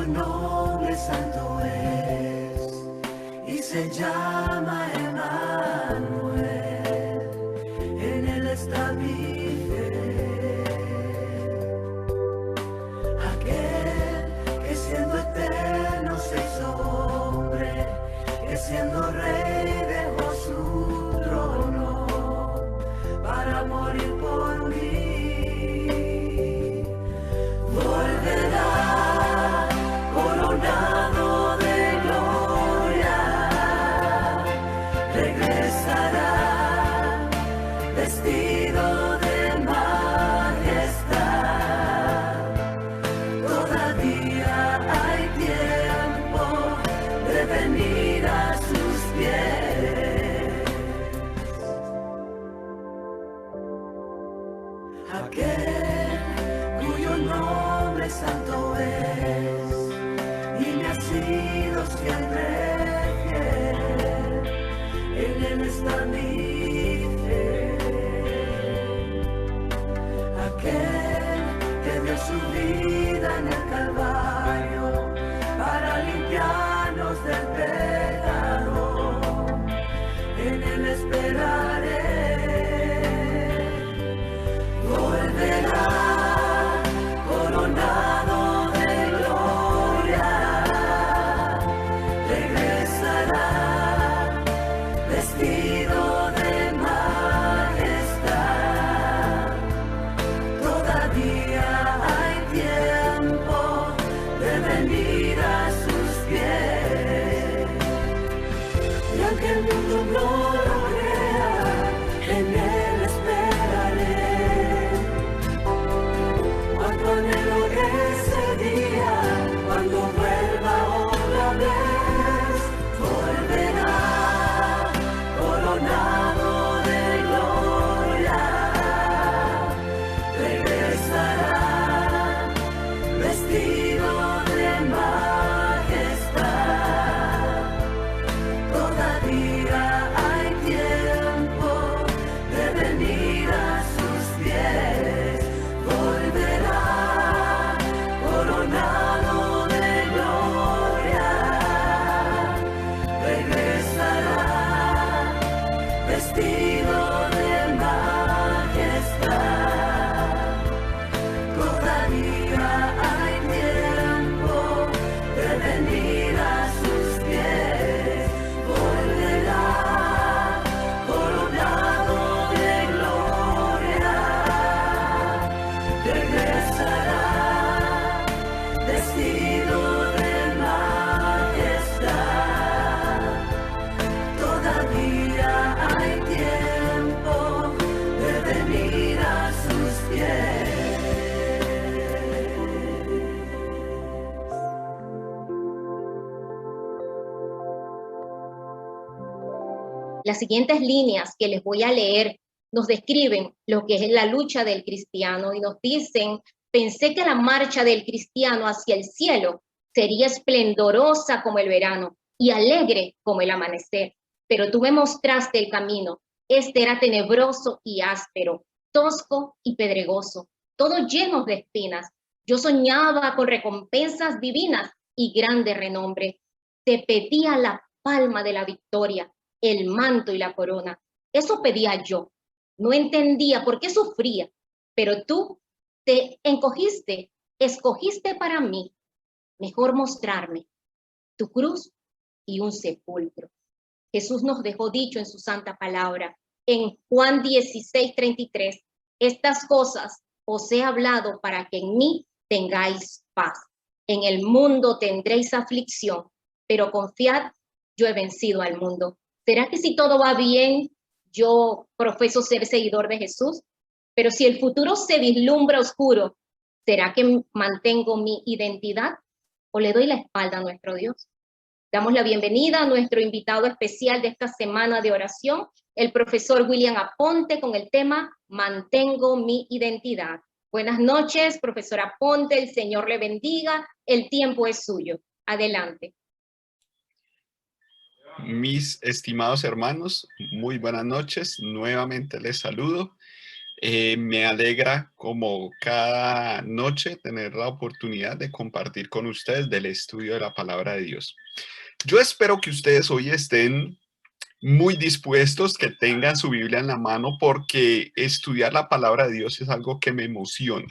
nombre santo es, y se llama Emmanuel, en él está mi fe. Aquel que siendo eterno se hizo hombre, que siendo rey dejó su trono para morir por mí. Volverá coronado de gloria, regresará vestido de majestad. Todavía hay tiempo de venir a sus pies. Aquel cuyo nombre santo es, y me ha sido siempre fiel, en él está mi fe. Aquel que dio su vida en el Calvario para limpiarnos del pecado, en él esperaré. Volverá coronado de gloria, regresará vestido de majestad. Todavía hay tiempo de venir a sus pies. Y aunque el mundo no lo crea, en él esperaré. Cuánto anhelo ese día, cuando vuelva otra vez. Volverá coronado de gloria, regresará vestido de majestad. Todavía hay tiempo de venir a sus pies. Volverá coronado de gloria, regresará vestido de majestad. Todavía hay tiempo de venir a sus pies. Volverá coronado de gloria, regresará vestido de majestad. Todavía hay tiempo de venir a sus pies. Las siguientes líneas que les voy a leer nos describen lo que es la lucha del cristiano y nos dicen: pensé que la marcha del cristiano hacia el cielo sería esplendorosa como el verano y alegre como el amanecer, pero tú me mostraste el camino. Este era tenebroso y áspero, tosco y pedregoso, todo lleno de espinas. Yo soñaba con recompensas divinas y grande renombre. Te pedía la palma de la victoria, el manto y la corona. Eso pedía yo. No entendía por qué sufría, pero tú te encogiste, escogiste para mí mejor mostrarme tu cruz y un sepulcro. Jesús nos dejó dicho en su santa palabra, en Juan 16:33, estas cosas os he hablado para que en mí tengáis paz. En el mundo tendréis aflicción, pero confiad, yo he vencido al mundo. ¿Será que si todo va bien, yo profeso ser seguidor de Jesús? Pero si el futuro se vislumbra oscuro, ¿será que mantengo mi identidad o le doy la espalda a nuestro Dios? Damos la bienvenida a nuestro invitado especial de esta semana de oración, el profesor William Aponte, con el tema Mantengo mi identidad. Buenas noches, profesor Aponte, el Señor le bendiga, el tiempo es suyo. Adelante. Mis estimados hermanos, muy buenas noches. Nuevamente les saludo. Me alegra como cada noche tener la oportunidad de compartir con ustedes del estudio de la palabra de Dios. Yo espero que ustedes hoy estén muy dispuestos, que tengan su Biblia en la mano, porque estudiar la palabra de Dios es algo que me emociona.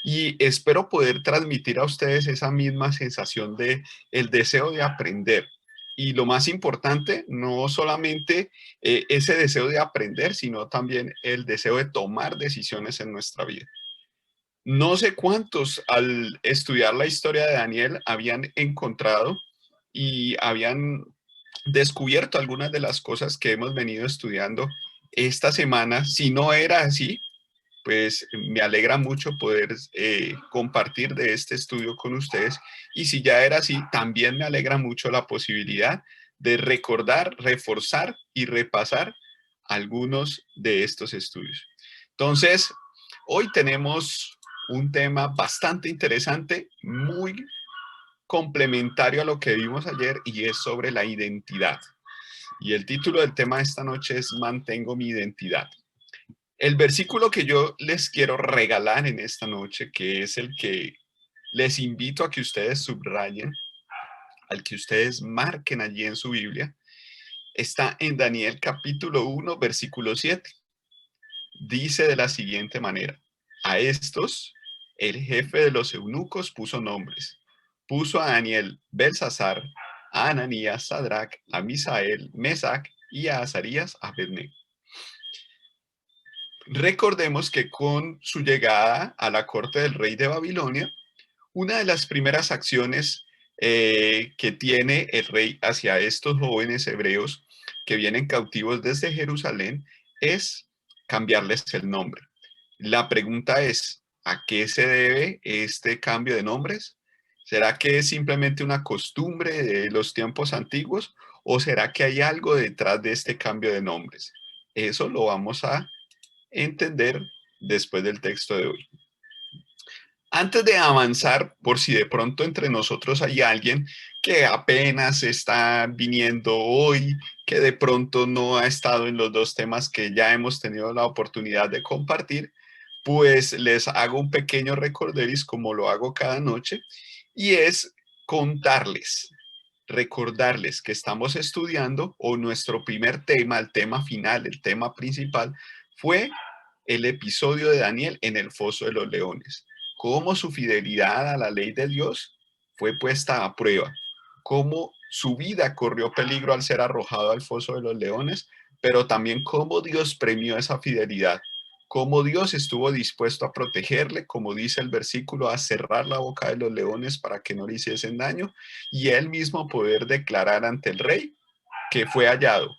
Y espero poder transmitir a ustedes esa misma sensación de el deseo de aprender. Y lo más importante, no solamente ese deseo de aprender, sino también el deseo de tomar decisiones en nuestra vida. No sé cuántos al estudiar la historia de Daniel habían encontrado y habían descubierto algunas de las cosas que hemos venido estudiando esta semana. Si no era así, pues me alegra mucho poder compartir de este estudio con ustedes. Y si ya era así, también me alegra mucho la posibilidad de recordar, reforzar y repasar algunos de estos estudios. Entonces, hoy tenemos un tema bastante interesante, muy complementario a lo que vimos ayer, y es sobre la identidad. Y el título del tema de esta noche es Mantengo mi identidad. El versículo que yo les quiero regalar en esta noche, que es el que les invito a que ustedes subrayen, al que ustedes marquen allí en su Biblia, está en Daniel capítulo 1, versículo 7. Dice de la siguiente manera: a estos el jefe de los eunucos puso nombres. Puso a Daniel Belsasar, a Ananías Sadrac, a Misael Mesac y a Azarías Abednego. Recordemos que con su llegada a la corte del rey de Babilonia, una de las primeras acciones que tiene el rey hacia estos jóvenes hebreos que vienen cautivos desde Jerusalén es cambiarles el nombre. La pregunta es, ¿a qué se debe este cambio de nombres? ¿Será que es simplemente una costumbre de los tiempos antiguos o será que hay algo detrás de este cambio de nombres? Eso lo vamos a entender después del texto de hoy. Antes de avanzar, por si de pronto entre nosotros hay alguien que apenas está viniendo hoy, que de pronto no ha estado en los dos temas que ya hemos tenido la oportunidad de compartir, pues les hago un pequeño recorderis como lo hago cada noche, y es contarles, recordarles que estamos estudiando, o nuestro primer tema, el tema final, el tema principal, fue el episodio de Daniel en el foso de los leones. Cómo su fidelidad a la ley de Dios fue puesta a prueba, cómo su vida corrió peligro al ser arrojado al foso de los leones, pero también cómo Dios premió esa fidelidad, cómo Dios estuvo dispuesto a protegerle, como dice el versículo, a cerrar la boca de los leones para que no le hiciesen daño, y él mismo poder declarar ante el rey que fue hallado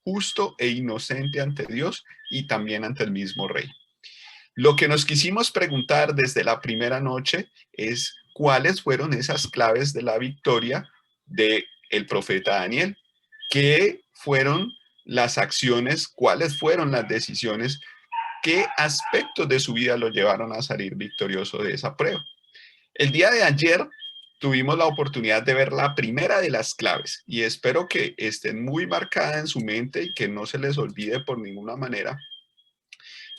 justo e inocente ante Dios y también ante el mismo rey. Lo que nos quisimos preguntar desde la primera noche es cuáles fueron esas claves de la victoria del profeta Daniel, qué fueron las acciones, cuáles fueron las decisiones, qué aspectos de su vida lo llevaron a salir victorioso de esa prueba. El día de ayer tuvimos la oportunidad de ver la primera de las claves y espero que estén muy marcadas en su mente y que no se les olvide por ninguna manera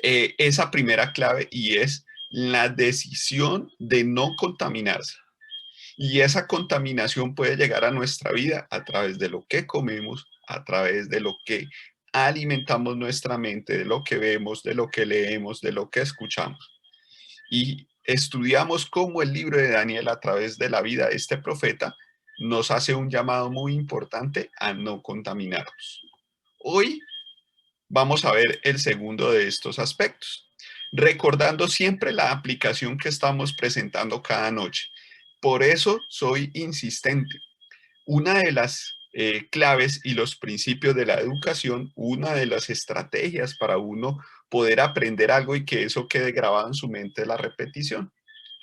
esa primera clave, y es la decisión de no contaminarse. Y esa contaminación puede llegar a nuestra vida a través de lo que comemos, a través de lo que alimentamos nuestra mente, de lo que vemos, de lo que leemos, de lo que escuchamos. Y estudiamos cómo el libro de Daniel, a través de la vida de este profeta, nos hace un llamado muy importante a no contaminarnos. Hoy vamos a ver el segundo de estos aspectos, recordando siempre la aplicación que estamos presentando cada noche. Por eso soy insistente. Una de las claves y los principios de la educación, una de las estrategias para uno poder aprender algo y que eso quede grabado en su mente, es la repetición.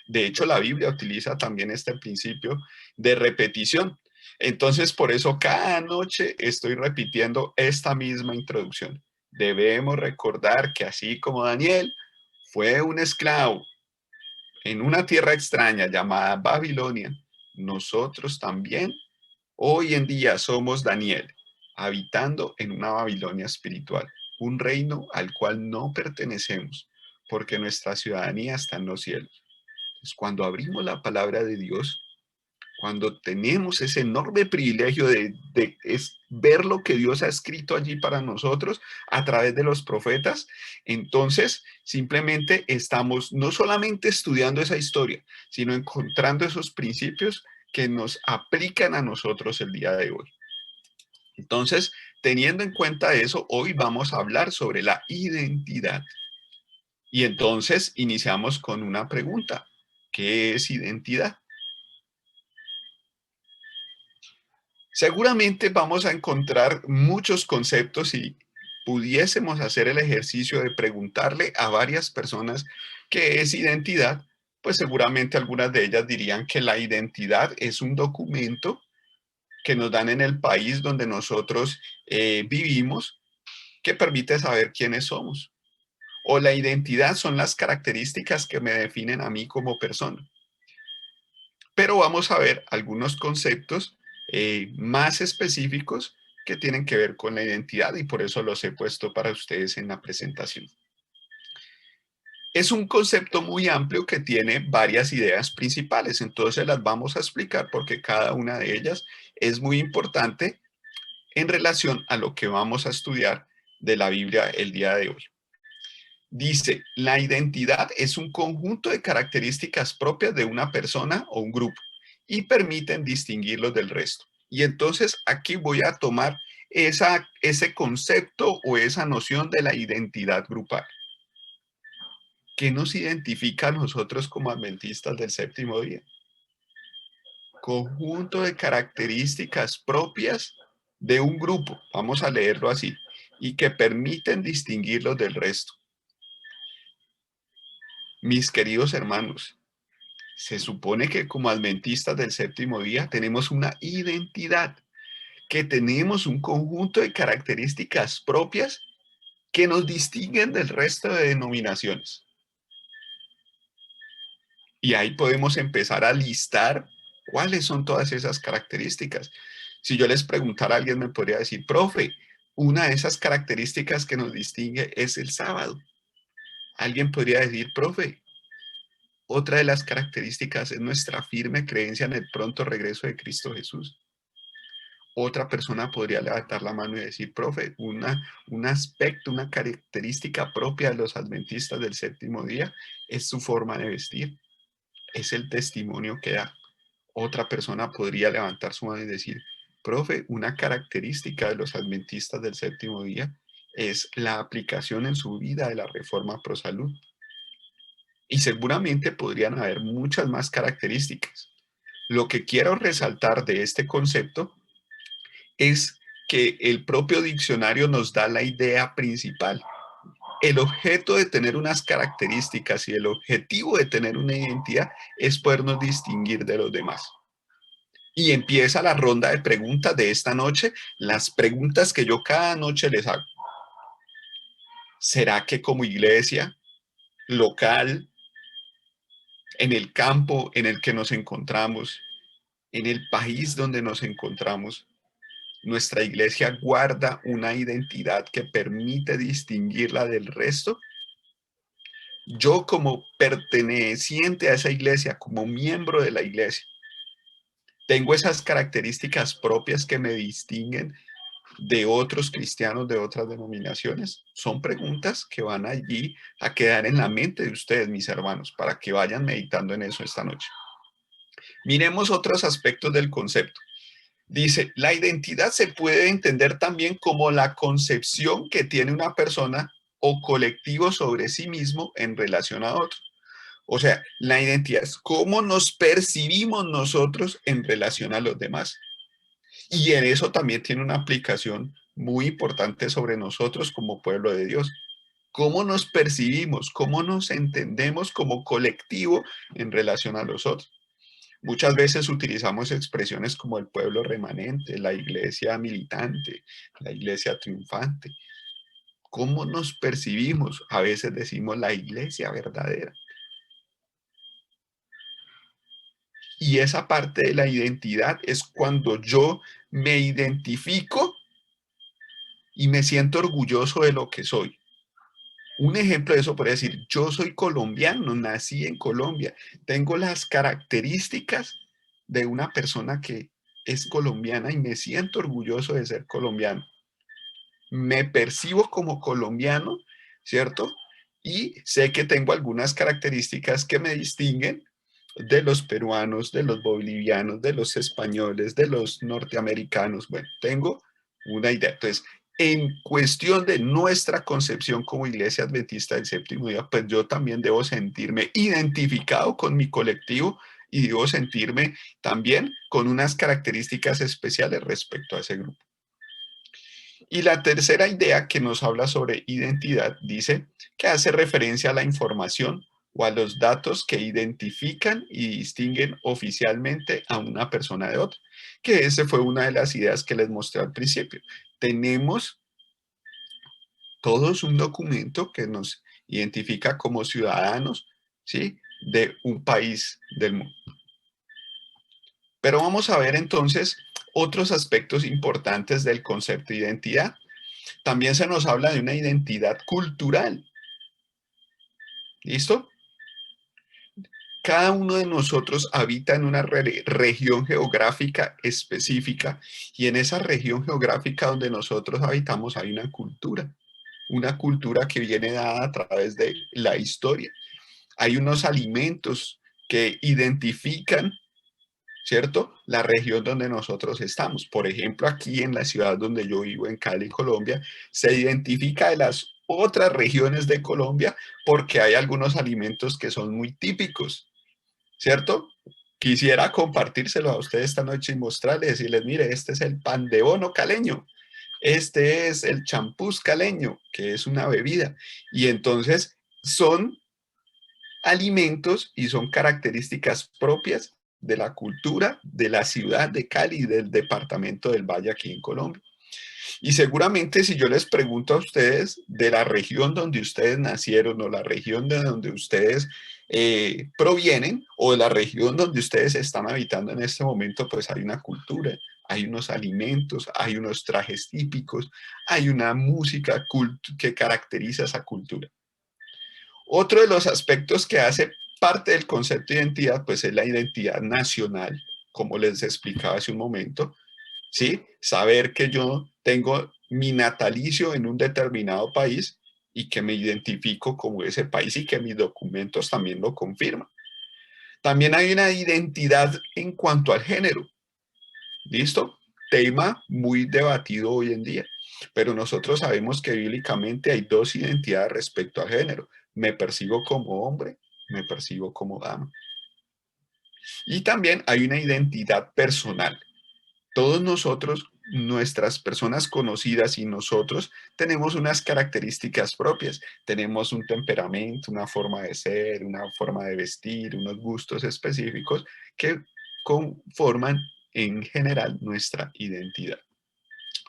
De hecho, la Biblia utiliza también este principio de repetición. Entonces, por eso cada noche estoy repitiendo esta misma introducción. Debemos recordar que así como Daniel fue un esclavo en una tierra extraña llamada Babilonia, nosotros también hoy en día somos Daniel, habitando en una Babilonia espiritual. un reino al cual no pertenecemos, porque nuestra ciudadanía está en los cielos. Entonces, cuando abrimos la palabra de Dios, cuando tenemos ese enorme privilegio de ver lo que Dios ha escrito allí para nosotros a través de los profetas, entonces simplemente estamos no solamente estudiando esa historia, sino encontrando esos principios que nos aplican a nosotros el día de hoy. Entonces, teniendo en cuenta eso, hoy vamos a hablar sobre la identidad. Y entonces iniciamos con una pregunta. ¿Qué es identidad? Seguramente vamos a encontrar muchos conceptos y pudiésemos hacer el ejercicio de preguntarle a varias personas qué es identidad, pues seguramente algunas de ellas dirían que la identidad es un documento que nos dan en el país donde nosotros vivimos que permite saber quiénes somos. O la identidad son las características que me definen a mí como persona. Pero vamos a ver algunos conceptos más específicos que tienen que ver con la identidad y por eso los he puesto para ustedes en la presentación. Es un concepto muy amplio que tiene varias ideas principales, entonces las vamos a explicar porque cada una de ellas es muy importante en relación a lo que vamos a estudiar de la Biblia el día de hoy. Dice, la identidad es un conjunto de características propias de una persona o un grupo y permiten distinguirlos del resto. Y entonces aquí voy a tomar ese concepto o esa noción de la identidad grupal. ¿Qué nos identifica a nosotros como adventistas del séptimo día? Conjunto de características propias de un grupo, vamos a leerlo así, y que permiten distinguirlos del resto. Mis queridos hermanos, se supone que como adventistas del séptimo día tenemos una identidad, que tenemos un conjunto de características propias que nos distinguen del resto de denominaciones. Y ahí podemos empezar a listar cuáles son todas esas características. Si yo les preguntara a alguien, me podría decir, profe, una de esas características que nos distingue es el sábado. Alguien podría decir, profe, otra de las características es nuestra firme creencia en el pronto regreso de Cristo Jesús. Otra persona podría levantar la mano y decir, profe, un aspecto, una característica propia de los adventistas del séptimo día es su forma de vestir, es el testimonio que da. Otra persona podría levantar su mano y decir, profe, una característica de los adventistas del séptimo día es la aplicación en su vida de la reforma pro salud. Y seguramente podrían haber muchas más características. Lo que quiero resaltar de este concepto es que el propio diccionario nos da la idea principal. El objeto de tener unas características y el objetivo de tener una identidad es podernos distinguir de los demás. Y empieza la ronda de preguntas de esta noche, las preguntas que yo cada noche les hago. ¿Será que como iglesia local, en el campo en el que nos encontramos, en el país donde nos encontramos, nuestra iglesia guarda una identidad que permite distinguirla del resto? Yo como perteneciente a esa iglesia, como miembro de la iglesia, ¿tengo esas características propias que me distinguen de otros cristianos de otras denominaciones? Son preguntas que van allí a quedar en la mente de ustedes, mis hermanos, para que vayan meditando en eso esta noche. Miremos otros aspectos del concepto. Dice, la identidad se puede entender también como la concepción que tiene una persona o colectivo sobre sí mismo en relación a otro. O sea, la identidad es cómo nos percibimos nosotros en relación a los demás. Y en eso también tiene una aplicación muy importante sobre nosotros como pueblo de Dios. Cómo nos percibimos, cómo nos entendemos como colectivo en relación a los otros. Muchas veces utilizamos expresiones como el pueblo remanente, la iglesia militante, la iglesia triunfante. ¿Cómo nos percibimos? A veces decimos la iglesia verdadera. Y esa parte de la identidad es cuando yo me identifico y me siento orgulloso de lo que soy. Un ejemplo de eso podría decir, yo soy colombiano, nací en Colombia, tengo las características de una persona que es colombiana y me siento orgulloso de ser colombiano. Me percibo como colombiano, ¿cierto? Y sé que tengo algunas características que me distinguen de los peruanos, de los bolivianos, de los españoles, de los norteamericanos. Bueno, tengo una idea. Entonces, en cuestión de nuestra concepción como Iglesia Adventista del Séptimo Día, pues yo también debo sentirme identificado con mi colectivo y debo sentirme también con unas características especiales respecto a ese grupo. Y la tercera idea que nos habla sobre identidad dice que hace referencia a la información o a los datos que identifican y distinguen oficialmente a una persona de otra, que esa fue una de las ideas que les mostré al principio. Tenemos todos un documento que nos identifica como ciudadanos, ¿sí?, de un país del mundo. Pero vamos a ver entonces otros aspectos importantes del concepto de identidad. También se nos habla de una identidad cultural. ¿Listo? Cada uno de nosotros habita en una región geográfica específica y en esa región geográfica donde nosotros habitamos hay una cultura que viene dada a través de la historia. Hay unos alimentos que identifican, ¿cierto?, la región donde nosotros estamos. Por ejemplo, aquí en la ciudad donde yo vivo, en Cali, Colombia, se identifica de las otras regiones de Colombia porque hay algunos alimentos que son muy típicos, ¿cierto? Quisiera compartírselo a ustedes esta noche y mostrarles, decirles, mire, este es el pan de bono caleño, este es el champús caleño, que es una bebida. Y entonces son alimentos y son características propias de la cultura de la ciudad de Cali, del departamento del Valle aquí en Colombia. Y seguramente si yo les pregunto a ustedes de la región donde ustedes nacieron o la región de donde ustedes provienen o de la región donde ustedes están habitando en este momento, pues hay una cultura, hay unos alimentos, hay unos trajes típicos, hay una música que caracteriza esa cultura. Otro de los aspectos que hace parte del concepto de identidad, pues es la identidad nacional, como les explicaba hace un momento, ¿sí? Saber que yo tengo mi natalicio en un determinado país y que me identifico como ese país y que mis documentos también lo confirman. También hay una identidad en cuanto al género, ¿listo? Tema muy debatido hoy en día, pero nosotros sabemos que bíblicamente hay dos identidades respecto al género. Me percibo como hombre, me percibo como dama. Y también hay una identidad personal. Todos nosotros, nuestras personas conocidas y nosotros tenemos unas características propias. Tenemos un temperamento, una forma de ser, una forma de vestir, unos gustos específicos que conforman en general nuestra identidad.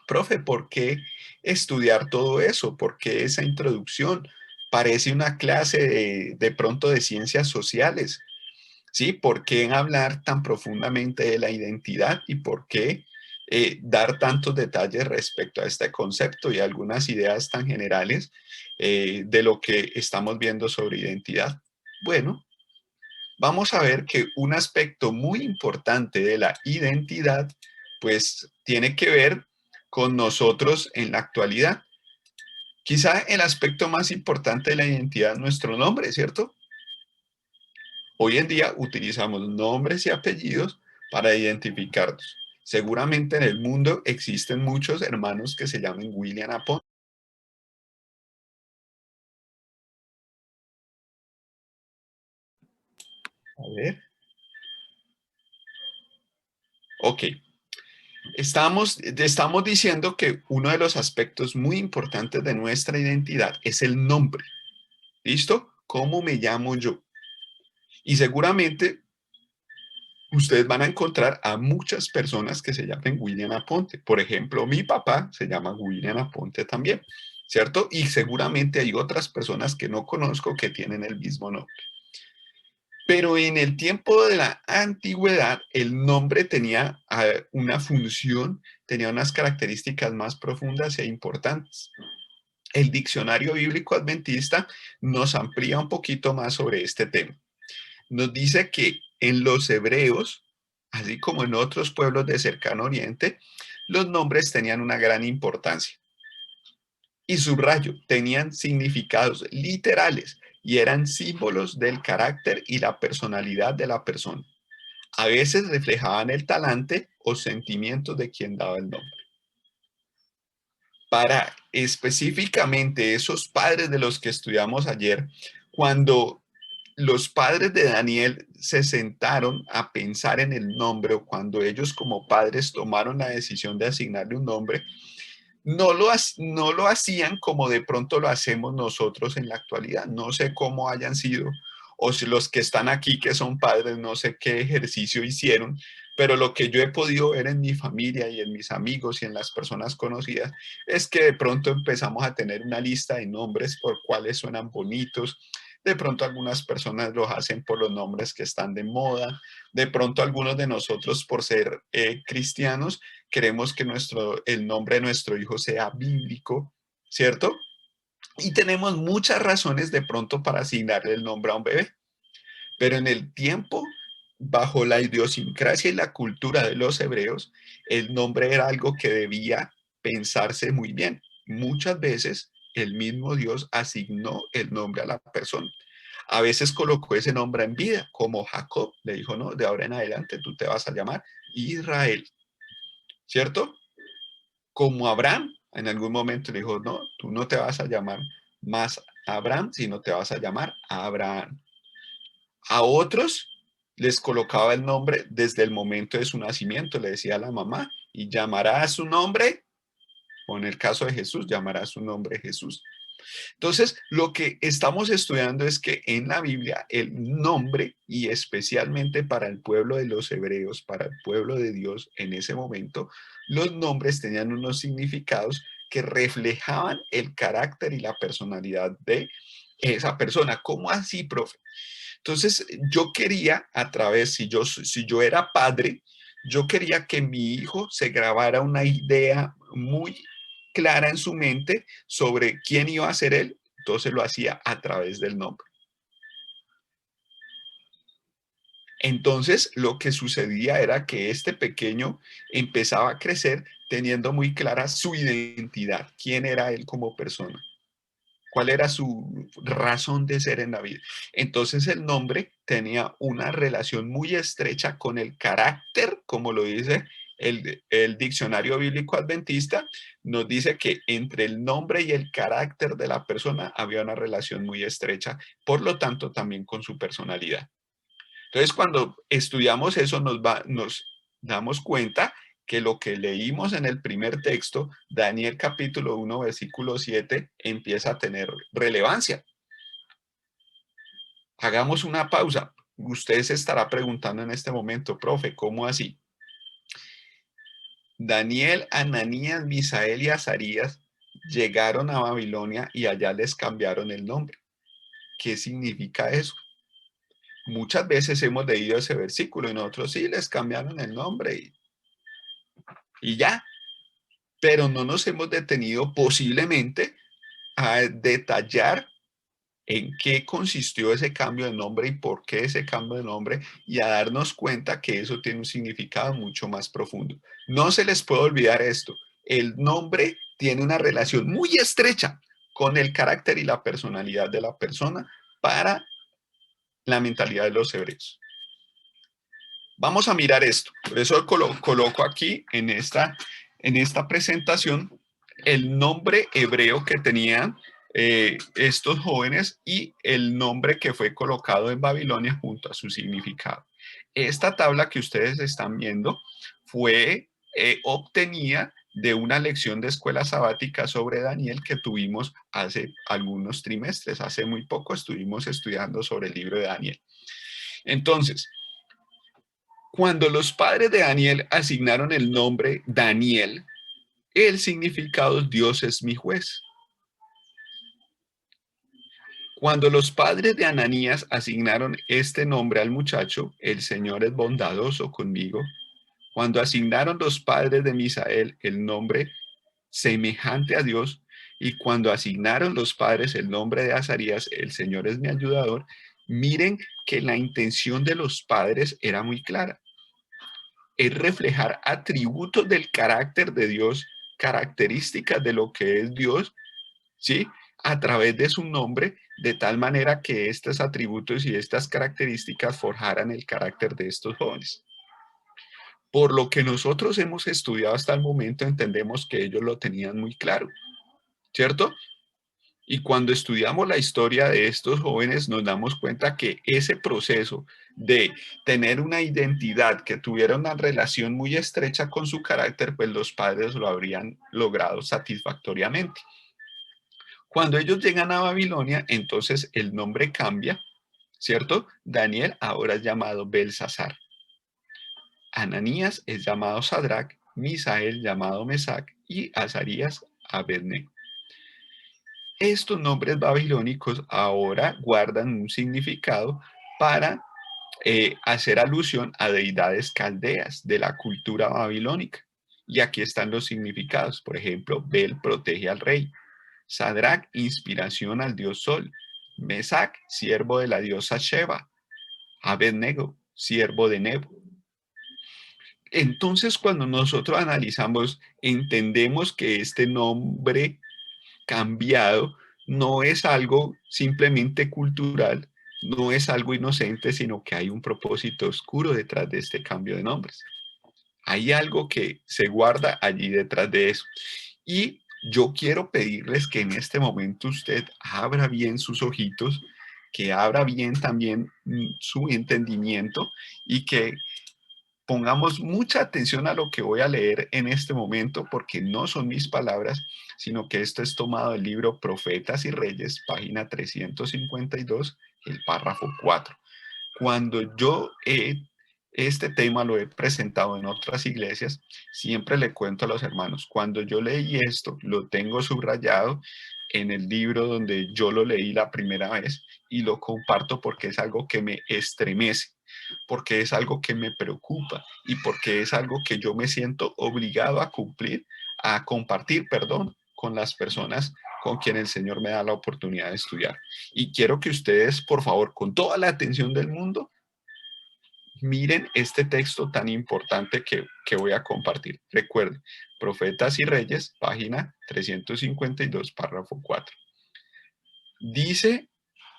Profe, ¿por qué estudiar todo eso? ¿Por qué esa introducción? Parece una clase de pronto de ciencias sociales. ¿Sí? ¿Por qué hablar tan profundamente de la identidad y por qué dar tantos detalles respecto a este concepto y algunas ideas tan generales de lo que estamos viendo sobre identidad? Bueno, vamos a ver que un aspecto muy importante de la identidad, pues tiene que ver con nosotros en la actualidad. Quizá el aspecto más importante de la identidad es nuestro nombre, ¿cierto? Hoy en día utilizamos nombres y apellidos para identificarnos. Seguramente en el mundo existen muchos hermanos que se llaman William Aponte. A ver. Ok. Estamos diciendo que uno de los aspectos muy importantes de nuestra identidad es el nombre. ¿Listo? ¿Cómo me llamo yo? Y seguramente ustedes van a encontrar a muchas personas que se llamen William Aponte. Por ejemplo, mi papá se llama William Aponte también, ¿cierto? Y seguramente hay otras personas que no conozco que tienen el mismo nombre. Pero en el tiempo de la antigüedad, el nombre tenía una función, tenía unas características más profundas e importantes. El diccionario bíblico adventista nos amplía un poquito más sobre este tema. Nos dice que en los hebreos, así como en otros pueblos de cercano oriente, los nombres tenían una gran importancia. Y subrayo, tenían significados literales y eran símbolos del carácter y la personalidad de la persona. A veces reflejaban el talante o sentimientos de quien daba el nombre. Para específicamente esos padres de los que estudiamos ayer, cuando los padres de Daniel se sentaron a pensar en el nombre, o cuando ellos como padres tomaron la decisión de asignarle un nombre, no lo hacían como de pronto lo hacemos nosotros en la actualidad. No sé cómo hayan sido, o si los que están aquí que son padres, no sé qué ejercicio hicieron, pero lo que yo he podido ver en mi familia y en mis amigos y en las personas conocidas es que de pronto empezamos a tener una lista de nombres por cuáles suenan bonitos. De pronto algunas personas los hacen por los nombres que están de moda. De pronto algunos de nosotros por ser cristianos queremos que el nombre de nuestro hijo sea bíblico, ¿cierto? Y tenemos muchas razones de pronto para asignarle el nombre a un bebé. Pero en el tiempo, bajo la idiosincrasia y la cultura de los hebreos, el nombre era algo que debía pensarse muy bien. Muchas veces el mismo Dios asignó el nombre a la persona. A veces colocó ese nombre en vida, como Jacob le dijo, no, de ahora en adelante tú te vas a llamar Israel, ¿cierto? Como Abraham, en algún momento le dijo, no, tú no te vas a llamar más Abraham, sino te vas a llamar Abraham. A otros les colocaba el nombre desde el momento de su nacimiento, le decía a la mamá, y llamará a su nombre, o en el caso de Jesús, llamará a su nombre Jesús. Entonces, lo que estamos estudiando es que en la Biblia el nombre, y especialmente para el pueblo de los hebreos, para el pueblo de Dios en ese momento, los nombres tenían unos significados que reflejaban el carácter y la personalidad de esa persona. ¿Cómo así, profe? Entonces, yo quería, si yo era padre, yo quería que mi hijo se grabara una idea muy clara en su mente sobre quién iba a ser él, entonces lo hacía a través del nombre. Entonces, lo que sucedía era que este pequeño empezaba a crecer teniendo muy clara su identidad, quién era él como persona, cuál era su razón de ser en la vida. Entonces el nombre tenía una relación muy estrecha con el carácter, como lo dice el diccionario bíblico adventista, nos dice que entre el nombre y el carácter de la persona había una relación muy estrecha, por lo tanto también con su personalidad. Entonces cuando estudiamos eso nos damos cuenta que lo que leímos en el primer texto, Daniel capítulo 1, versículo 7, empieza a tener relevancia. Hagamos una pausa. Usted se estará preguntando en este momento, profe, ¿cómo así? Daniel, Ananías, Misael y Azarías llegaron a Babilonia y allá les cambiaron el nombre. ¿Qué significa eso? Muchas veces hemos leído ese versículo y nosotros sí les cambiaron el nombre y ya, pero no nos hemos detenido posiblemente a detallar en qué consistió ese cambio de nombre y por qué ese cambio de nombre y a darnos cuenta que eso tiene un significado mucho más profundo. No se les puede olvidar esto, el nombre tiene una relación muy estrecha con el carácter y la personalidad de la persona para la mentalidad de los hebreos. Vamos a mirar esto, por eso coloco aquí en esta presentación el nombre hebreo que tenían estos jóvenes y el nombre que fue colocado en Babilonia junto a su significado. Esta tabla que ustedes están viendo fue obtenida de una lección de escuela sabática sobre Daniel que tuvimos hace algunos trimestres. Hace muy poco estuvimos estudiando sobre el libro de Daniel. Entonces, cuando los padres de Daniel asignaron el nombre Daniel, el significado es Dios es mi juez. Cuando los padres de Ananías asignaron este nombre al muchacho, el Señor es bondadoso conmigo. Cuando asignaron los padres de Misael el nombre semejante a Dios, y cuando asignaron los padres el nombre de Azarías, el Señor es mi ayudador, miren que la intención de los padres era muy clara. Es reflejar atributos del carácter de Dios, características de lo que es Dios, ¿sí? A través de su nombre, de tal manera que estos atributos y estas características forjaran el carácter de estos jóvenes. Por lo que nosotros hemos estudiado hasta el momento, entendemos que ellos lo tenían muy claro, ¿cierto? Y cuando estudiamos la historia de estos jóvenes, nos damos cuenta que ese proceso de tener una identidad, que tuviera una relación muy estrecha con su carácter, pues los padres lo habrían logrado satisfactoriamente. Cuando ellos llegan a Babilonia, entonces el nombre cambia, ¿cierto? Daniel ahora es llamado Belsasar. Ananías es llamado Sadrach, Misael llamado Mesac y Azarías Abednego. Estos nombres babilónicos ahora guardan un significado para hacer alusión a deidades caldeas de la cultura babilónica. Y aquí están los significados. Por ejemplo, Bel protege al rey. Sadrach, inspiración al dios Sol. Mesac, siervo de la diosa Sheba. Abednego, siervo de Nebo. Entonces, cuando nosotros analizamos, entendemos que este nombre cambiado no es algo simplemente cultural, no es algo inocente, sino que hay un propósito oscuro detrás de este cambio de nombres. Hay algo que se guarda allí detrás de eso. Y yo quiero pedirles que en este momento usted abra bien sus ojitos, que abra bien también su entendimiento y que pongamos mucha atención a lo que voy a leer en este momento, porque no son mis palabras, sino que esto es tomado del libro Profetas y Reyes, página 352, el párrafo 4. Cuando yo este tema lo he presentado en otras iglesias, siempre le cuento a los hermanos, cuando yo leí esto, lo tengo subrayado en el libro donde yo lo leí la primera vez y lo comparto porque es algo que me estremece, porque es algo que me preocupa y porque es algo que yo me siento obligado a cumplir, a compartir, perdón, con las personas con quien el Señor me da la oportunidad de estudiar. Y quiero que ustedes, por favor, con toda la atención del mundo, miren este texto tan importante que voy a compartir. Recuerden, Profetas y Reyes, página 352, párrafo 4. Dice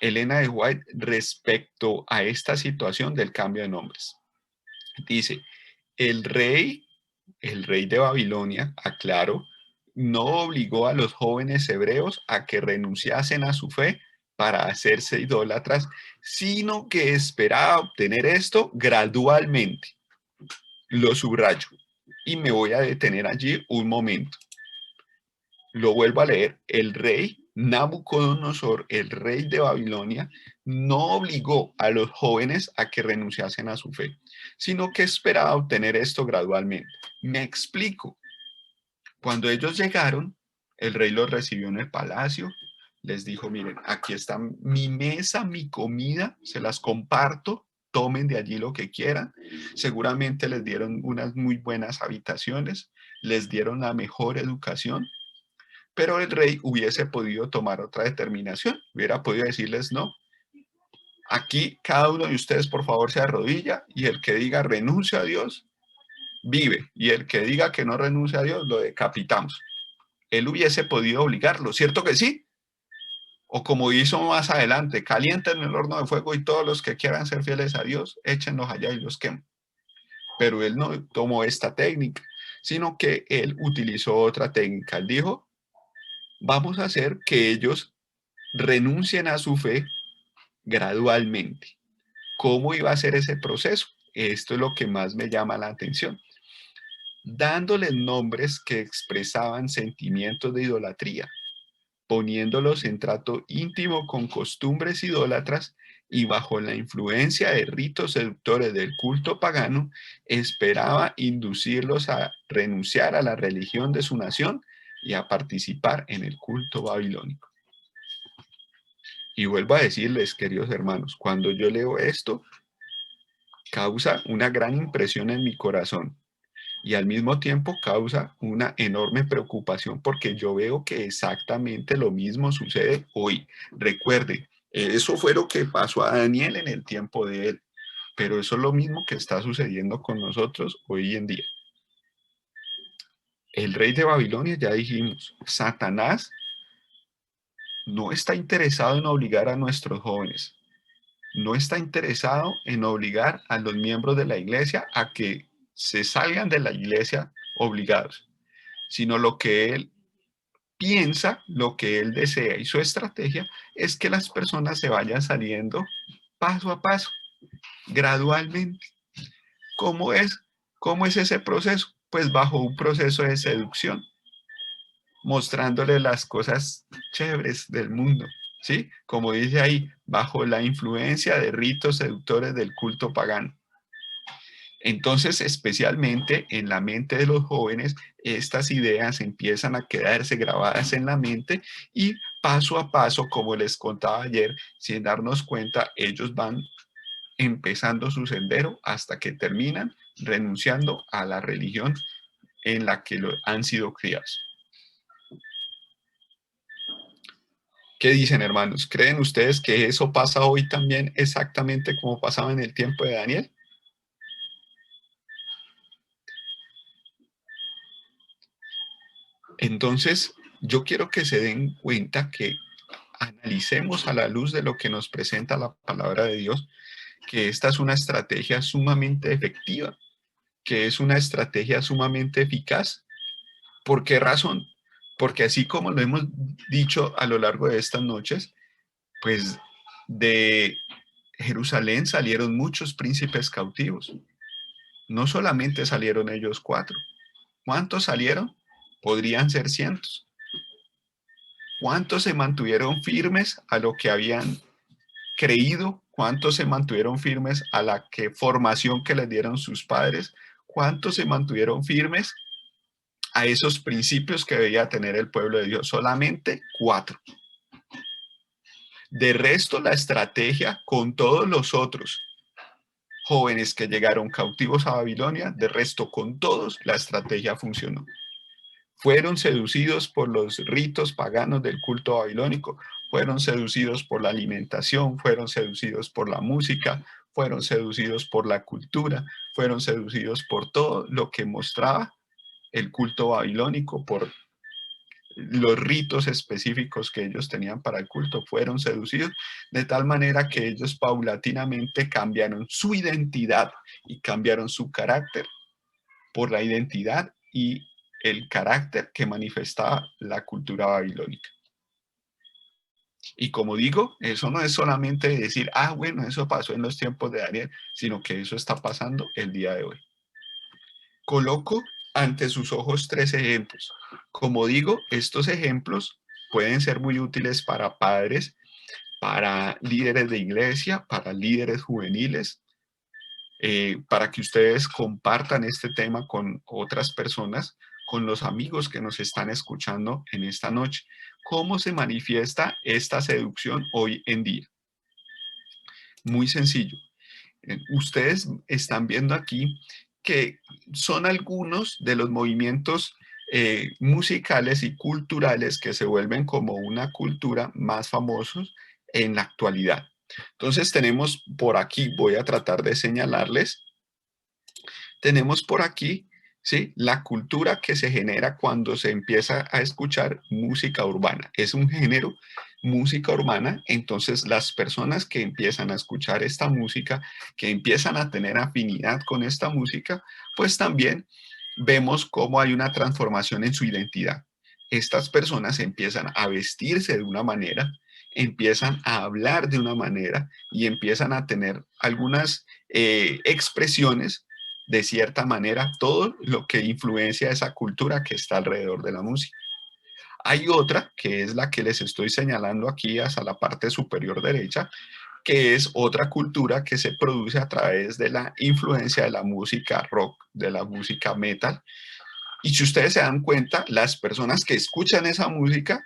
Elena de White respecto a esta situación del cambio de nombres. Dice, el rey de Babilonia, aclaro, no obligó a los jóvenes hebreos a que renunciasen a su fe para hacerse idólatras, sino que esperaba obtener esto gradualmente. Lo subrayo y me voy a detener allí un momento. Lo vuelvo a leer. El rey Nabucodonosor, el rey de Babilonia, no obligó a los jóvenes a que renunciasen a su fe, sino que esperaba obtener esto gradualmente. Me explico. Cuando ellos llegaron, el rey los recibió en el palacio, les dijo, miren, aquí está mi mesa, mi comida, se las comparto, tomen de allí lo que quieran. Seguramente les dieron unas muy buenas habitaciones, les dieron la mejor educación, pero el rey hubiese podido tomar otra determinación, hubiera podido decirles no. Aquí cada uno de ustedes por favor se arrodilla y el que diga renuncia a Dios, vive. Y el que diga que no renuncia a Dios, lo decapitamos. Él hubiese podido obligarlo, ¿cierto que sí? O como hizo más adelante, calienten el horno de fuego y todos los que quieran ser fieles a Dios, échenlos allá y los quemen. Pero él no tomó esta técnica, sino que él utilizó otra técnica. Él dijo, vamos a hacer que ellos renuncien a su fe gradualmente. ¿Cómo iba a ser ese proceso? Esto es lo que más me llama la atención. Dándoles nombres que expresaban sentimientos de idolatría, poniéndolos en trato íntimo con costumbres idólatras y bajo la influencia de ritos seductores del culto pagano, esperaba inducirlos a renunciar a la religión de su nación y a participar en el culto babilónico. Y vuelvo a decirles, queridos hermanos, cuando yo leo esto, causa una gran impresión en mi corazón y al mismo tiempo causa una enorme preocupación porque yo veo que exactamente lo mismo sucede hoy. Recuerde, eso fue lo que pasó a Daniel en el tiempo de él, pero eso es lo mismo que está sucediendo con nosotros hoy en día. El rey de Babilonia, ya dijimos, Satanás no está interesado en obligar a nuestros jóvenes, no está interesado en obligar a los miembros de la iglesia a que se salgan de la iglesia obligados, sino lo que él piensa, lo que él desea y su estrategia es que las personas se vayan saliendo paso a paso, gradualmente. ¿Cómo es? ¿Cómo es ese proceso? Pues bajo un proceso de seducción, mostrándole las cosas chéveres del mundo, ¿sí? Como dice ahí, bajo la influencia de ritos seductores del culto pagano. Entonces, especialmente en la mente de los jóvenes, estas ideas empiezan a quedarse grabadas en la mente y paso a paso, como les contaba ayer, sin darnos cuenta, ellos van empezando su sendero hasta que terminan renunciando a la religión en la que han sido criados. ¿Qué dicen, hermanos? ¿Creen ustedes que eso pasa hoy también exactamente como pasaba en el tiempo de Daniel? Entonces, yo quiero que se den cuenta que analicemos a la luz de lo que nos presenta la palabra de Dios, que esta es una estrategia sumamente efectiva, que es una estrategia sumamente eficaz. ¿Por qué razón? Porque así como lo hemos dicho a lo largo de estas noches, pues de Jerusalén salieron muchos príncipes cautivos. No solamente salieron ellos 4. ¿Cuántos salieron? Podrían ser cientos. ¿Cuántos se mantuvieron firmes a lo que habían creído? ¿Cuántos se mantuvieron firmes a la formación que les dieron sus padres? ¿Cuántos se mantuvieron firmes a esos principios que debía tener el pueblo de Dios? Solamente 4. De resto, la estrategia con todos los otros jóvenes que llegaron cautivos a Babilonia, de resto con todos, la estrategia funcionó. Fueron seducidos por los ritos paganos del culto babilónico, fueron seducidos por la alimentación, fueron seducidos por la música, fueron seducidos por la cultura, fueron seducidos por todo lo que mostraba el culto babilónico, por los ritos específicos que ellos tenían para el culto, fueron seducidos de tal manera que ellos paulatinamente cambiaron su identidad y cambiaron su carácter por la identidad y el carácter que manifestaba la cultura babilónica. Y como digo, eso no es solamente decir, bueno, eso pasó en los tiempos de Daniel, sino que eso está pasando el día de hoy. Coloco ante sus ojos 3 ejemplos. Como digo, estos ejemplos pueden ser muy útiles para padres, para líderes de iglesia, para líderes juveniles, para que ustedes compartan este tema con otras personas, con los amigos que nos están escuchando en esta noche. ¿Cómo se manifiesta esta seducción hoy en día? Muy sencillo. Ustedes están viendo aquí que son algunos de los movimientos musicales y culturales que se vuelven como una cultura más famosos en la actualidad. Entonces tenemos por aquí, voy a tratar de señalarles, tenemos por aquí, ¿sí?, la cultura que se genera cuando se empieza a escuchar música urbana. Es un género, música urbana, entonces las personas que empiezan a escuchar esta música, que empiezan a tener afinidad con esta música, pues también vemos cómo hay una transformación en su identidad. Estas personas empiezan a vestirse de una manera, empiezan a hablar de una manera y empiezan a tener algunas expresiones de cierta manera, todo lo que influencia esa cultura que está alrededor de la música. Hay otra, que es la que les estoy señalando aquí hasta la parte superior derecha, que es otra cultura que se produce a través de la influencia de la música rock, de la música metal. Y si ustedes se dan cuenta, las personas que escuchan esa música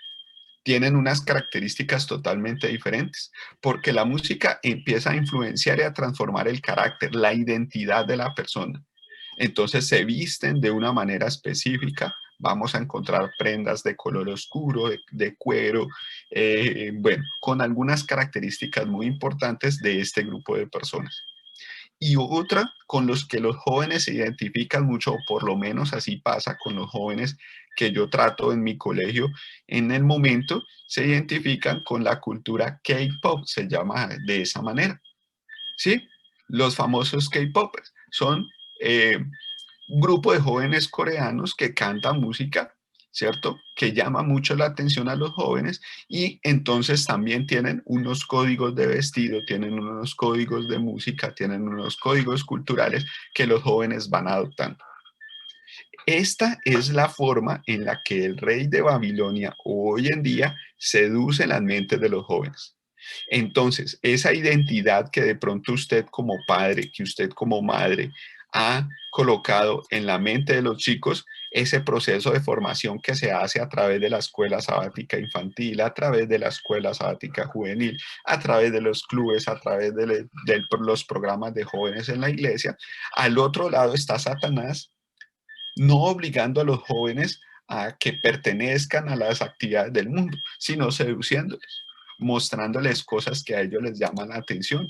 tienen unas características totalmente diferentes, porque la música empieza a influenciar y a transformar el carácter, la identidad de la persona. Entonces se visten de una manera específica, vamos a encontrar prendas de color oscuro, de cuero, bueno, con algunas características muy importantes de este grupo de personas. Y otra con los que los jóvenes se identifican mucho, o por lo menos así pasa con los jóvenes que yo trato en mi colegio, en el momento se identifican con la cultura K-pop, se llama de esa manera, ¿sí? Los famosos K-popers son un grupo de jóvenes coreanos que cantan música, ¿cierto? Que llama mucho la atención a los jóvenes y entonces también tienen unos códigos de vestido, tienen unos códigos de música, tienen unos códigos culturales que los jóvenes van adoptando. Esta es la forma en la que el rey de Babilonia hoy en día seduce las mentes de los jóvenes. Entonces, esa identidad que de pronto usted como padre, que usted como madre ha colocado en la mente de los chicos, ese proceso de formación que se hace a través de la escuela sabática infantil, a través de la escuela sabática juvenil, a través de los clubes, a través de los programas de jóvenes en la iglesia. Al otro lado está Satanás, no obligando a los jóvenes a que pertenezcan a las actividades del mundo, sino seduciéndoles, mostrándoles cosas que a ellos les llaman la atención,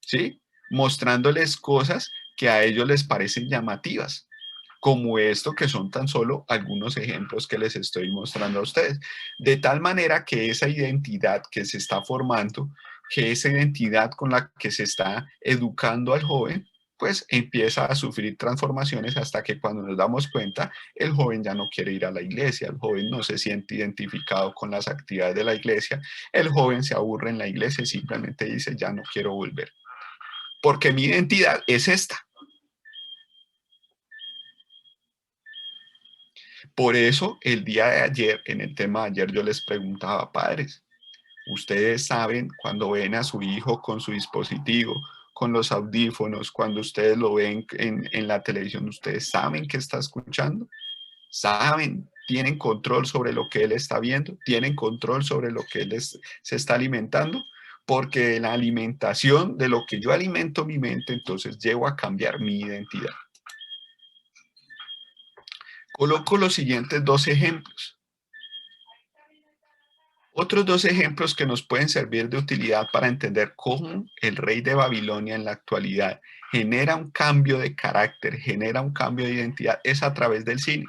¿sí? Mostrándoles cosas que a ellos les parecen llamativas, como esto que son tan solo algunos ejemplos que les estoy mostrando a ustedes. De tal manera que esa identidad que se está formando, que esa identidad con la que se está educando al joven, pues empieza a sufrir transformaciones hasta que cuando nos damos cuenta, el joven ya no quiere ir a la iglesia, el joven no se siente identificado con las actividades de la iglesia, el joven se aburre en la iglesia y simplemente dice, ya no quiero volver, porque mi identidad es esta. Por eso, el día de ayer, en el tema de ayer, yo les preguntaba, padres, ustedes saben cuando ven a su hijo con su dispositivo, con los audífonos, cuando ustedes lo ven en la televisión, ¿ustedes saben qué está escuchando? ¿Saben? ¿Tienen control sobre lo que él está viendo? ¿Tienen control sobre lo que él se está alimentando? Porque la alimentación de lo que yo alimento mi mente, entonces llevo a cambiar mi identidad. Coloco los siguientes dos ejemplos. Otros dos ejemplos que nos pueden servir de utilidad para entender cómo el rey de Babilonia en la actualidad genera un cambio de carácter, genera un cambio de identidad, es a través del cine.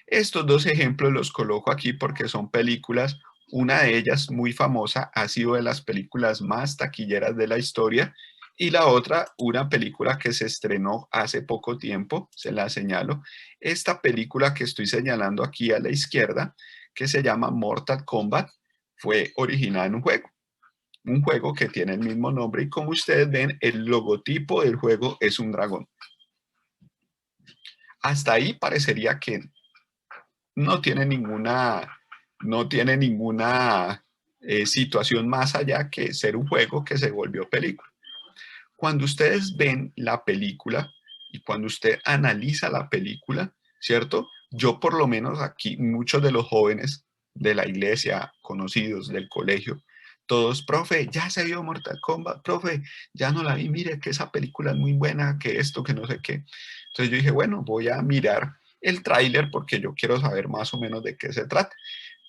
Estos dos ejemplos los coloco aquí porque son películas, una de ellas muy famosa, ha sido de las películas más taquilleras de la historia, y la otra, una película que se estrenó hace poco tiempo, se la señalo. Esta película que estoy señalando aquí a la izquierda, que se llama Mortal Kombat, fue originada en un juego que tiene el mismo nombre y como ustedes ven, el logotipo del juego es un dragón. Hasta ahí parecería que no tiene ninguna situación más allá que ser un juego que se volvió película. Cuando ustedes ven la película y cuando usted analiza la película, ¿cierto? Yo por lo menos aquí, muchos de los jóvenes de la iglesia, conocidos del colegio, todos, profe, ya se vio Mortal Kombat, profe, ya no la vi, mire que esa película es muy buena, que esto, que no sé qué. Entonces yo dije, bueno, voy a mirar el tráiler porque yo quiero saber más o menos de qué se trata.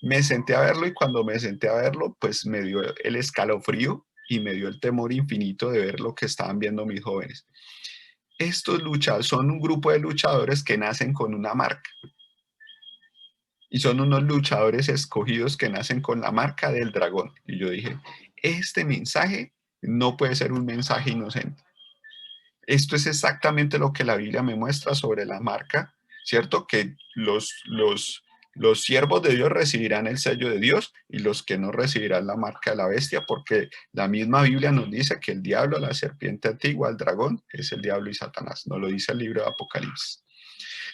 Me senté a verlo y cuando me senté a verlo, pues me dio el escalofrío y me dio el temor infinito de ver lo que estaban viendo mis jóvenes. Estos luchadores son un grupo de luchadores que nacen con una marca y son unos luchadores escogidos que nacen con la marca del dragón. Y yo dije, este mensaje no puede ser un mensaje inocente. Esto es exactamente lo que la Biblia me muestra sobre la marca, ¿cierto? Que los siervos de Dios recibirán el sello de Dios y los que no recibirán la marca de la bestia, porque la misma Biblia nos dice que el diablo, la serpiente antigua, el dragón, es el diablo y Satanás. Nos lo dice el libro de Apocalipsis.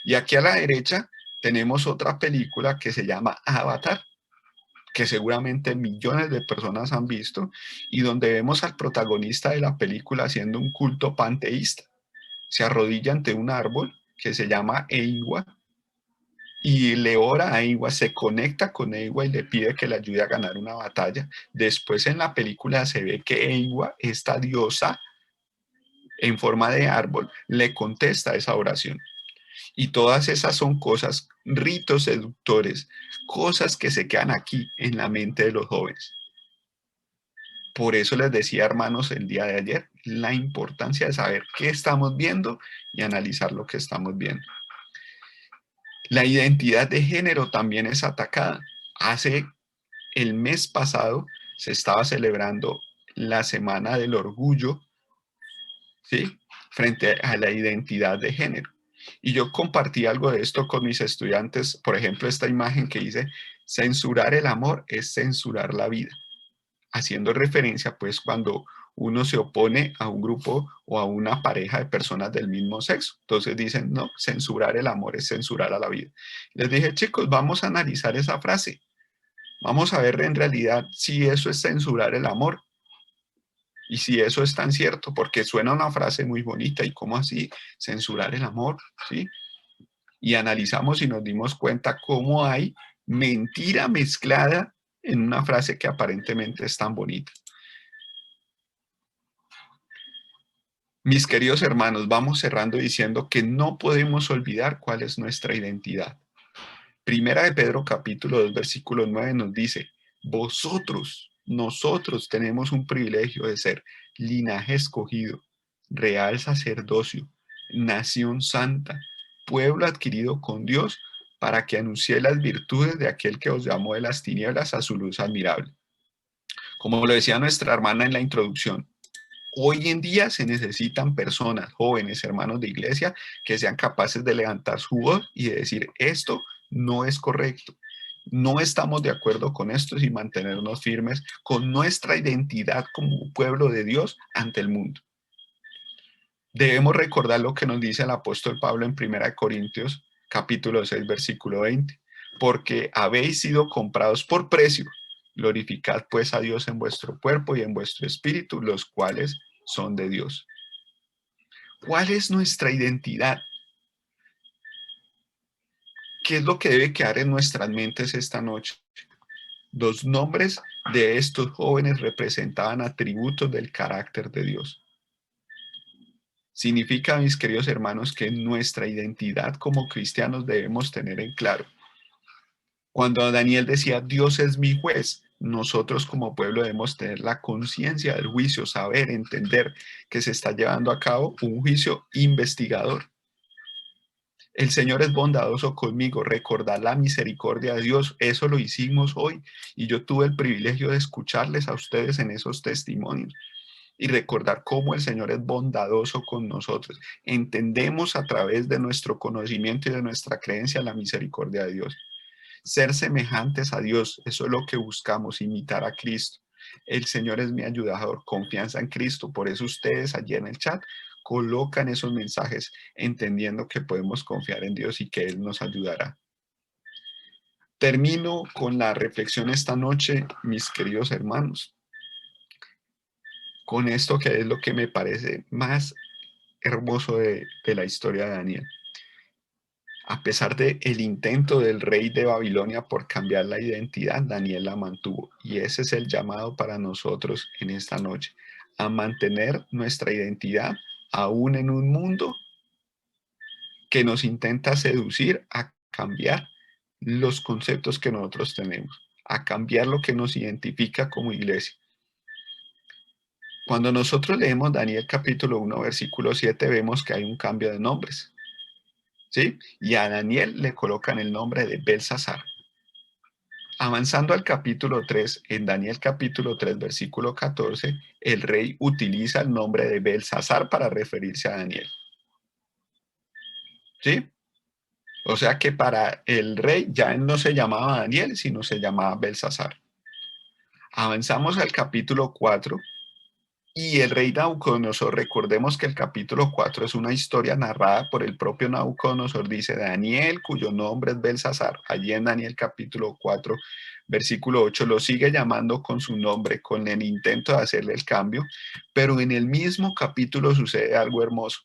Y aquí a la derecha tenemos otra película que se llama Avatar, que seguramente millones de personas han visto, y donde vemos al protagonista de la película haciendo un culto panteísta. Se arrodilla ante un árbol que se llama Eiwa y le ora a Eywa, se conecta con Eywa y le pide que le ayude a ganar una batalla. Después en la película se ve que Eywa, esta diosa en forma de árbol, le contesta esa oración. Y todas esas son cosas, ritos seductores, cosas que se quedan aquí en la mente de los jóvenes. Por eso les decía, hermanos, el día de ayer, la importancia de saber qué estamos viendo y analizar lo que estamos viendo. La identidad de género también es atacada. Hace el mes pasado se estaba celebrando la Semana del Orgullo, ¿sí?, frente a la identidad de género. Y yo compartí algo de esto con mis estudiantes, por ejemplo, esta imagen que dice, censurar el amor es censurar la vida, haciendo referencia pues cuando uno se opone a un grupo o a una pareja de personas del mismo sexo. Entonces dicen, no, censurar el amor es censurar a la vida. Les dije, chicos, vamos a analizar esa frase. Vamos a ver en realidad si eso es censurar el amor. Y si eso es tan cierto, porque suena una frase muy bonita, ¿y cómo así censurar el amor? ¿Sí? Y analizamos y nos dimos cuenta cómo hay mentira mezclada en una frase que aparentemente es tan bonita. Mis queridos hermanos, vamos cerrando diciendo que no podemos olvidar cuál es nuestra identidad. Primera de Pedro capítulo 2 versículo 9 nos dice, nosotros tenemos un privilegio de ser linaje escogido, real sacerdocio, nación santa, pueblo adquirido con Dios, para que anuncie las virtudes de aquel que os llamó de las tinieblas a su luz admirable. Como lo decía nuestra hermana en la introducción, hoy en día se necesitan personas, jóvenes, hermanos de iglesia, que sean capaces de levantar su voz y de decir, esto no es correcto. No estamos de acuerdo con esto y mantenernos firmes con nuestra identidad como pueblo de Dios ante el mundo. Debemos recordar lo que nos dice el apóstol Pablo en 1 Corintios capítulo 6, versículo 20. Porque habéis sido comprados por precio. Glorificad pues a Dios en vuestro cuerpo y en vuestro espíritu, los cuales son de Dios. ¿Cuál es nuestra identidad? ¿Qué es lo que debe quedar en nuestras mentes esta noche? Los nombres de estos jóvenes representaban atributos del carácter de Dios. Significa, mis queridos hermanos, que nuestra identidad como cristianos debemos tener en claro. Cuando Daniel decía, Dios es mi juez, nosotros como pueblo debemos tener la conciencia del juicio, saber, entender que se está llevando a cabo un juicio investigador. El Señor es bondadoso conmigo, recordar la misericordia de Dios, eso lo hicimos hoy y yo tuve el privilegio de escucharles a ustedes en esos testimonios y recordar cómo el Señor es bondadoso con nosotros. Entendemos a través de nuestro conocimiento y de nuestra creencia la misericordia de Dios. Ser semejantes a Dios, eso es lo que buscamos, imitar a Cristo. El Señor es mi ayudador, confianza en Cristo. Por eso ustedes allí en el chat colocan esos mensajes entendiendo que podemos confiar en Dios y que Él nos ayudará. Termino con la reflexión esta noche, mis queridos hermanos, con esto que es lo que me parece más hermoso de la historia de Daniel. A pesar del intento del rey de Babilonia por cambiar la identidad, Daniel la mantuvo. Y ese es el llamado para nosotros en esta noche, a mantener nuestra identidad aún en un mundo que nos intenta seducir a cambiar los conceptos que nosotros tenemos, a cambiar lo que nos identifica como iglesia. Cuando nosotros leemos Daniel capítulo 1, versículo 7, vemos que hay un cambio de nombres. ¿Sí? Y a Daniel le colocan el nombre de Belsasar. Avanzando al capítulo 3, en Daniel capítulo 3, versículo 14, el rey utiliza el nombre de Belsasar para referirse a Daniel. ¿Sí? O sea que para el rey ya él no se llamaba Daniel, sino se llamaba Belsasar. Avanzamos al capítulo 4. Y el rey Nabucodonosor, recordemos que el capítulo 4 es una historia narrada por el propio Nabucodonosor, dice Daniel, cuyo nombre es Belsasar. Allí en Daniel capítulo 4, versículo 8, lo sigue llamando con su nombre, con el intento de hacerle el cambio, pero en el mismo capítulo sucede algo hermoso.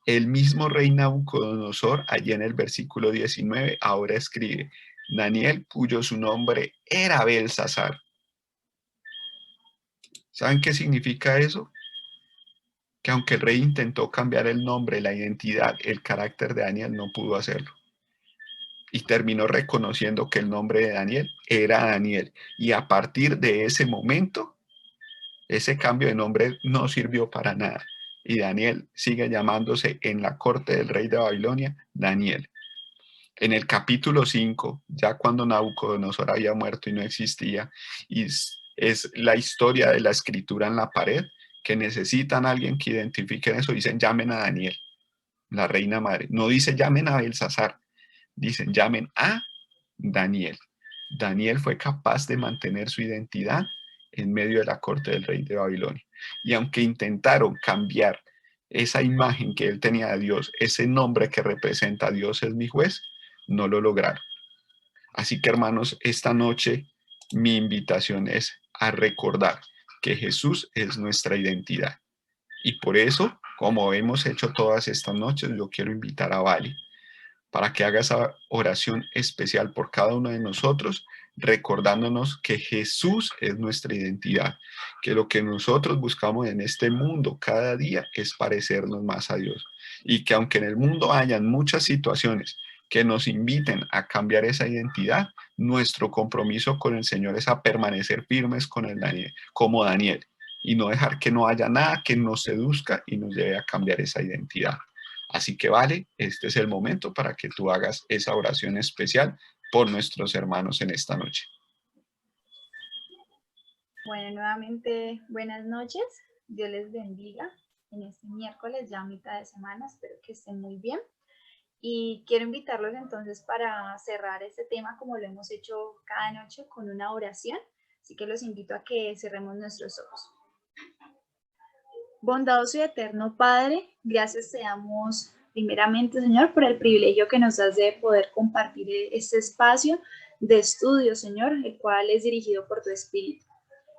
El mismo rey Nabucodonosor, allí en el versículo 19, ahora escribe, Daniel, cuyo su nombre era Belsasar. ¿Saben qué significa eso? Que aunque el rey intentó cambiar el nombre, la identidad, el carácter de Daniel, no pudo hacerlo. Y terminó reconociendo que el nombre de Daniel era Daniel. Y a partir de ese momento, ese cambio de nombre no sirvió para nada. Y Daniel sigue llamándose en la corte del rey de Babilonia, Daniel. En el capítulo 5, ya cuando Nabucodonosor había muerto y no existía, y es la historia de la escritura en la pared, que necesitan a alguien que identifique eso, dicen llamen a Daniel, la reina madre. No dice llamen a Belsasar, dicen llamen a Daniel. Daniel fue capaz de mantener su identidad en medio de la corte del rey de Babilonia. Y aunque intentaron cambiar esa imagen que él tenía de Dios, ese nombre que representa a Dios es mi juez, no lo lograron. Así que, hermanos, esta noche mi invitación es a recordar que Jesús es nuestra identidad. Y por eso, como hemos hecho todas estas noches, yo quiero invitar a Vali para que haga esa oración especial por cada uno de nosotros, recordándonos que Jesús es nuestra identidad, que lo que nosotros buscamos en este mundo cada día es parecernos más a Dios. Y que aunque en el mundo hayan muchas situaciones que nos inviten a cambiar esa identidad, nuestro compromiso con el Señor es a permanecer firmes con el Daniel, como Daniel, y no dejar que no haya nada que nos seduzca y nos lleve a cambiar esa identidad. Así que Vale, este es el momento para que tú hagas esa oración especial por nuestros hermanos en esta noche. Bueno, nuevamente buenas noches. Dios les bendiga en este miércoles, ya a mitad de semana. Espero que estén muy bien. Y quiero invitarlos entonces para cerrar este tema como lo hemos hecho cada noche con una oración. Así que los invito a que cerremos nuestros ojos. Bondadoso y eterno Padre, gracias te damos primeramente, Señor, por el privilegio que nos das de poder compartir este espacio de estudio, Señor, el cual es dirigido por tu Espíritu.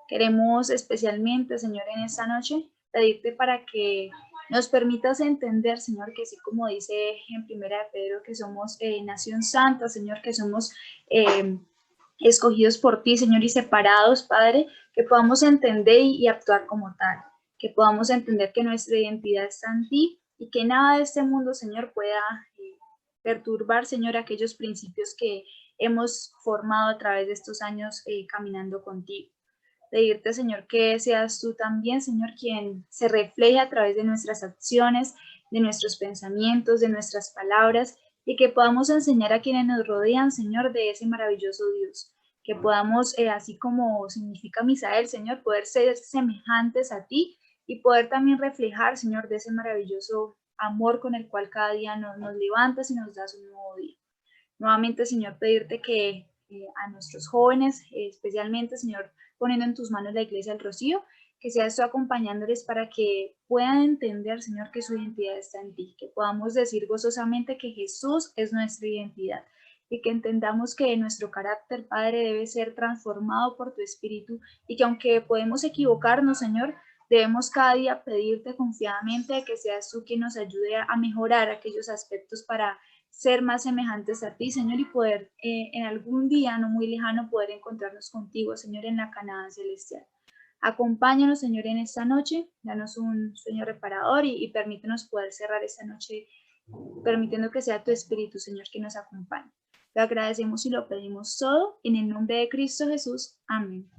Queremos especialmente, Señor, en esta noche pedirte para que nos permitas entender, Señor, que así como dice en Primera de Pedro, que somos nación santa, Señor, que somos escogidos por ti, Señor, y separados, Padre, que podamos entender y actuar como tal, que podamos entender que nuestra identidad está en ti y que nada de este mundo, Señor, pueda perturbar, Señor, aquellos principios que hemos formado a través de estos años caminando contigo. Pedirte, Señor, que seas tú también, Señor, quien se refleje a través de nuestras acciones, de nuestros pensamientos, de nuestras palabras, y que podamos enseñar a quienes nos rodean, Señor, de ese maravilloso Dios. Que podamos, así como significa Misael, Señor, poder ser semejantes a ti y poder también reflejar, Señor, de ese maravilloso amor con el cual cada día nos levantas y nos das un nuevo día. Nuevamente, Señor, pedirte que a nuestros jóvenes, especialmente, Señor, poniendo en tus manos la Iglesia del Rocío, que seas tú acompañándoles para que puedan entender, Señor, que su identidad está en ti, que podamos decir gozosamente que Jesús es nuestra identidad y que entendamos que nuestro carácter, Padre, debe ser transformado por tu Espíritu y que aunque podemos equivocarnos, Señor, debemos cada día pedirte confiadamente que seas tú quien nos ayude a mejorar aquellos aspectos para ser más semejantes a ti, Señor, y poder en algún día no muy lejano poder encontrarnos contigo, Señor, en la Canaán celestial. Acompáñanos, Señor, en esta noche, danos un sueño reparador y permítenos poder cerrar esta noche permitiendo que sea tu Espíritu, Señor, que nos acompañe. Lo agradecemos y lo pedimos todo en el nombre de Cristo Jesús. Amén.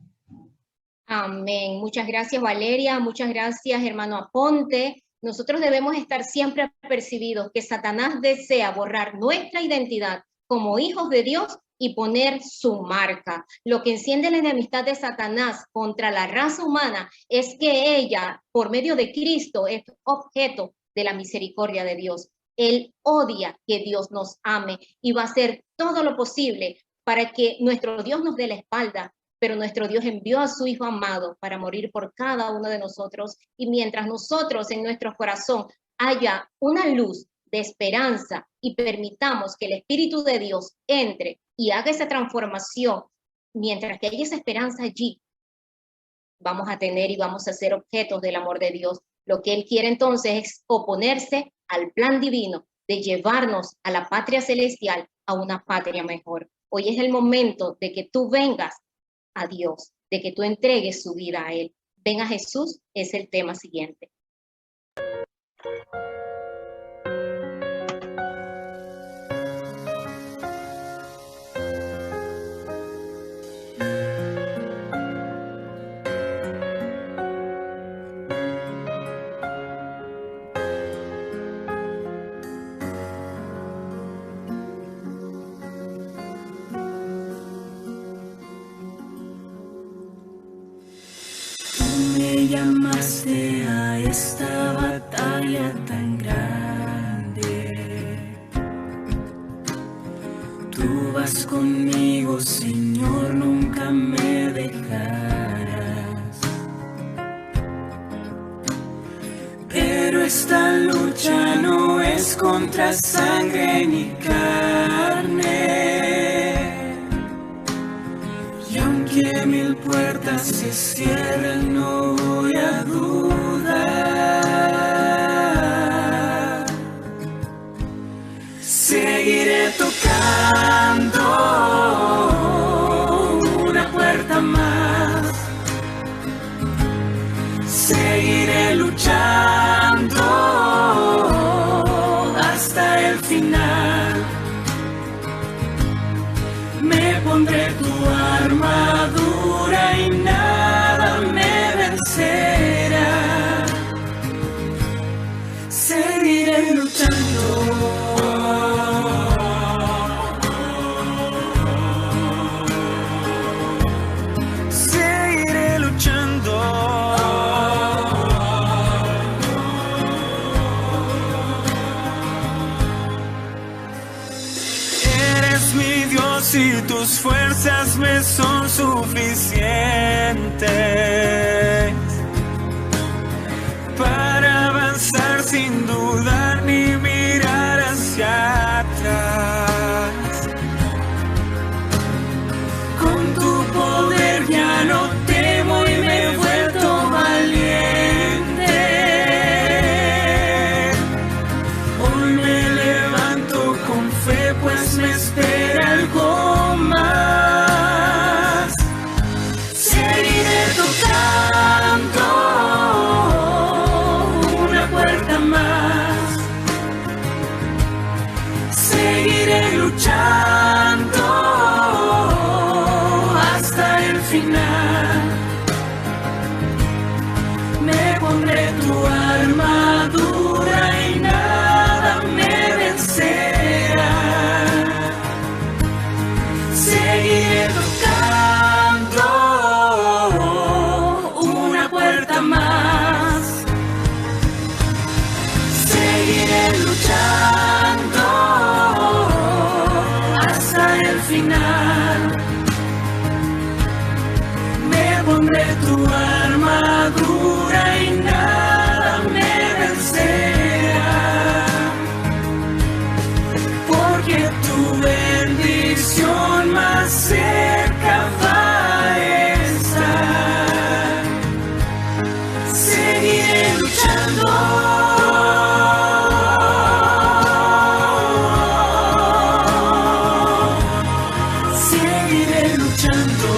Amén. Muchas gracias, Valeria. Muchas gracias, hermano Aponte. Nosotros debemos estar siempre apercibidos que Satanás desea borrar nuestra identidad como hijos de Dios y poner su marca. Lo que enciende la enemistad de Satanás contra la raza humana es que ella, por medio de Cristo, es objeto de la misericordia de Dios. Él odia que Dios nos ame y va a hacer todo lo posible para que nuestro Dios nos dé la espalda, pero nuestro Dios envió a su Hijo amado para morir por cada uno de nosotros, y mientras nosotros en nuestro corazón haya una luz de esperanza y permitamos que el Espíritu de Dios entre y haga esa transformación, mientras que haya esa esperanza allí, vamos a tener y vamos a ser objetos del amor de Dios. Lo que Él quiere entonces es oponerse al plan divino de llevarnos a la patria celestial, a una patria mejor. Hoy es el momento de que tú vengas a Dios, de que tú entregues su vida a Él. Ven a Jesús es el tema siguiente. Me llamaste a esta batalla tan grande. Tú vas conmigo, Señor, nunca me dejarás. Pero esta lucha no es contra sangre ni carne. Y aunque mil puertas se cierren, no voy a dudar. Seguiré tocando una puerta más. Seguiré luchando hasta el final. Me pondré tu armadura y nada me vencerá. Seguiré luchando. Seguiré luchando. Eres mi Dios y tus fuerzas me son suficientes para avanzar sin dudar ni mirar hacia atrás. Con tu poder ya no temo y me he vuelto valiente. Hoy me levanto con fe, pues me espera algo más. Seguiré tocando una puerta más. Seguiré luchando hasta el final. Me pondré tu armadura y nada me vencerá. Seguiré tocando una puerta más. Seguiré luchando hasta el final. Me pondré tu armadura y nada me vencerá. Porque tu bendición más cerca va a estar. Seguiré luchando. Seguiré luchando.